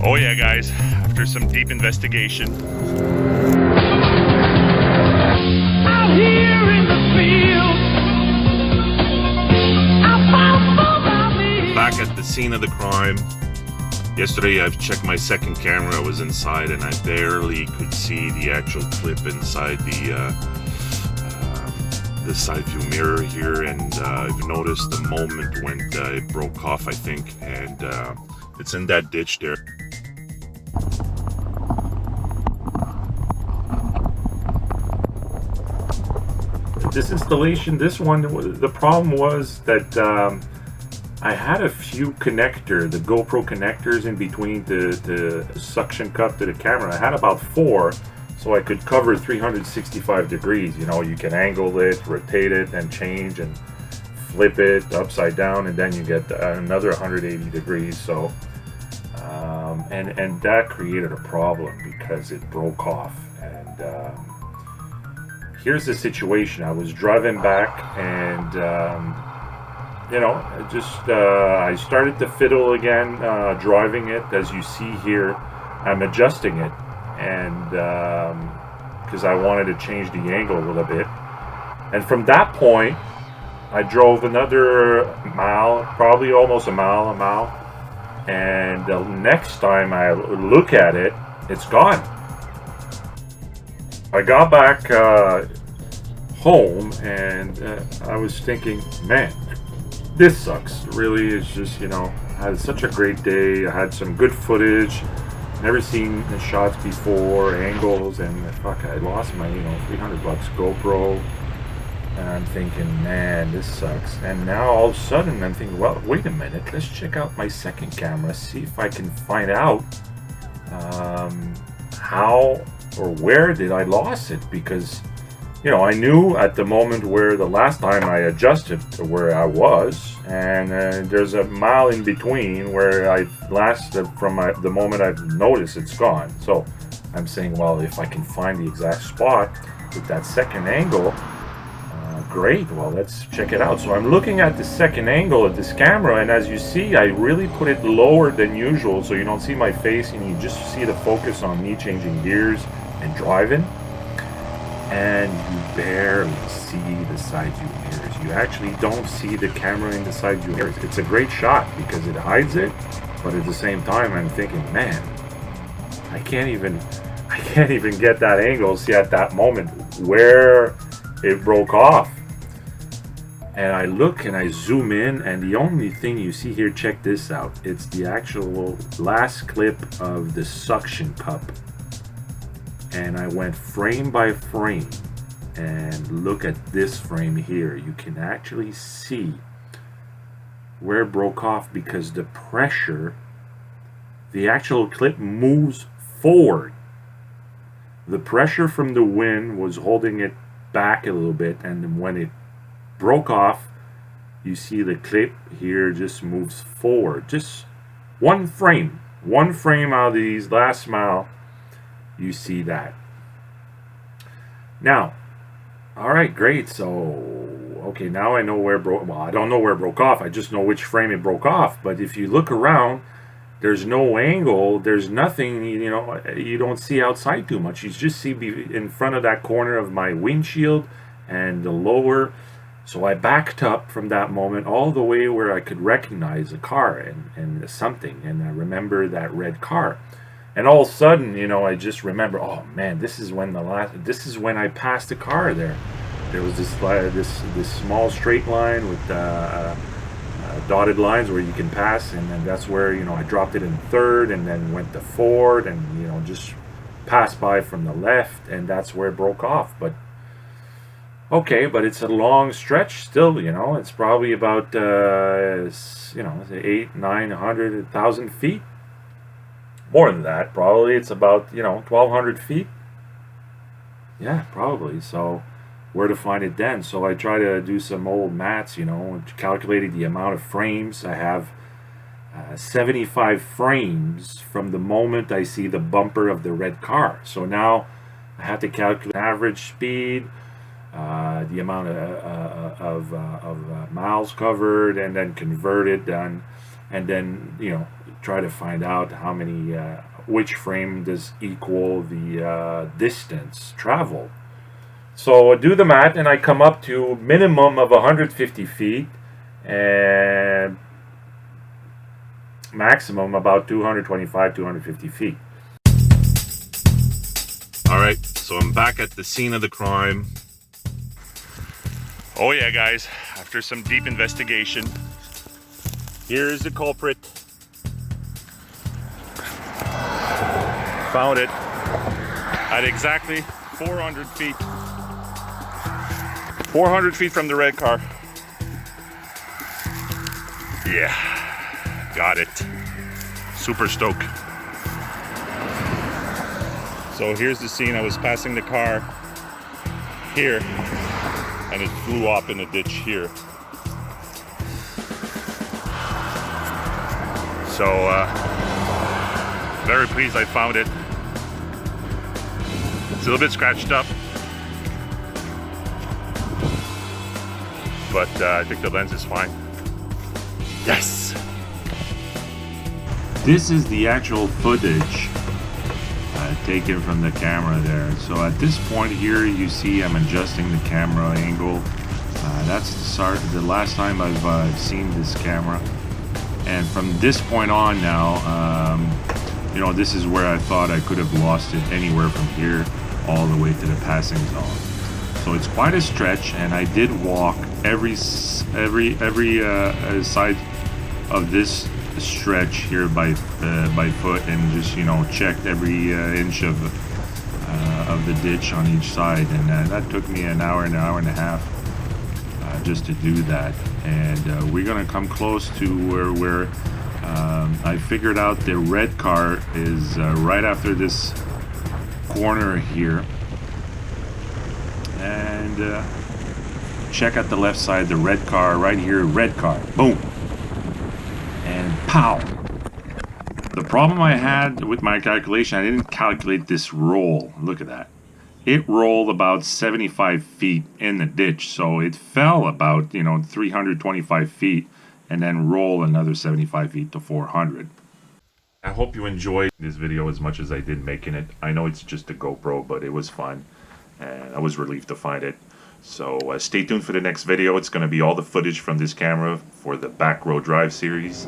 Oh yeah, guys, after some deep investigation, Out here in the field, I found somebody. back at the scene of the crime. Yesterday I've checked my second camera. I was inside and I barely could see the actual clip inside the side view mirror here, and I've noticed the moment when it broke off, I think, and it's in that ditch there. This installation, this one, the problem was that I had a few the GoPro connectors in between the suction cup to the camera. I had about 4, so I could cover 365 degrees. You know, you can angle it, rotate it, and change and flip it upside down, and then you get another 180 degrees. So, and that created a problem because it broke off. And here's the situation. I was driving back, and you know, I started to fiddle again, driving it. As you see here, I'm adjusting it, and because I wanted to change the angle a little bit. And from that point, I drove another mile, probably almost a mile, and the next time I look at it, it's gone. I got back home, and I was thinking, man, this sucks. Really, it's just, you know, I had such a great day. I had some good footage. Never seen the shots before, angles, and fuck, I lost my, you know, $300 GoPro. And I'm thinking, man, this sucks. And now all of a sudden I'm thinking, well, wait a minute, let's check out my second camera, see if I can find out how or where did I lost it, because, you know, I knew at the moment where the last time I adjusted to where I was, and there's a mile in between where I from the moment I've noticed it's gone. So I'm saying, well, if I can find the exact spot with that second angle, great, well, let's check it out. So I'm looking at the second angle of this camera, and as you see, I really put it lower than usual so you don't see my face and you just see the focus on me changing gears and driving. And you barely see the side view mirrors. You actually don't see the camera in the side view mirrors. It's a great shot because it hides it, but at the same time I'm thinking, man, I can't even get that angle, see at that moment where it broke off. And I look and I zoom in, and the only thing you see here, check this out, it's the actual last clip of the suction cup. And I went frame by frame, and look at this frame here. You can actually see where it broke off because the pressure, the actual clip moves forward. The pressure from the wind was holding it back a little bit, and when it broke off, you see the clip here just moves forward. Just one frame out of these last mile, you see that. Now, all right, great. So, okay, now I know where it broke. Well, I don't know where it broke off. I just know which frame it broke off. But if you look around, there's no angle. There's nothing. You know, you don't see outside too much. You just see in front of that corner of my windshield and the lower. So I backed up from that moment all the way where I could recognize a car and something, and I remember that red car. And all of a sudden, you know, I just remember, oh man, this is when I passed the car there. There was this small straight line with dotted lines where you can pass, and then that's where, you know, I dropped it in third and then went to fourth, and, you know, just passed by from the left, and that's where it broke off. But okay, but it's a long stretch still, you know. It's probably about, you know, 800, 900, 1,000 feet. More than that, probably. It's about, you know, 1,200 feet. Yeah, probably. So where to find it then? So I try to do some old maths, you know, calculating the amount of frames. I have 75 frames from the moment I see the bumper of the red car. So now I have to calculate average speed, the amount of miles covered, and then convert it, and then, you know, try to find out how many, which frame does equal the distance traveled. So I do the math and I come up to minimum of 150 feet and maximum about 225, 250 feet. Alright, so I'm back at the scene of the crime. Oh yeah, guys, after some deep investigation, here's the culprit. Found it at exactly 400 feet. 400 feet from the red car. Yeah, got it. Super stoked. So here's the scene. I was passing the car here and it flew up in a ditch here. So very pleased I found it. It's a little bit scratched up, but I think the lens is fine. Yes! This is the actual footage taken from the camera there. So at this point here, you see I'm adjusting the camera angle. That's the last time I've seen this camera. And from this point on now, you know, this is where I thought I could have lost it anywhere from here all the way to the passing zone. So it's quite a stretch, and I did walk every side of this stretch here by foot, and just, you know, checked every inch of the ditch on each side, and that took me an hour and a half just to do that. And we're gonna come close to where I figured out the red car is right after this corner here, and check at the left side, the red car right here, red car, boom, and pow. The problem I had with my calculation, I didn't calculate this roll. Look at that. It rolled about 75 feet in the ditch, so it fell about, you know, 325 feet and then roll another 75 feet to 400. I hope you enjoyed this video as much as I did making it. I know it's just a GoPro, but it was fun, and I was relieved to find it. So stay tuned for the next video. It's going to be all the footage from this camera for the Back Row Drive series.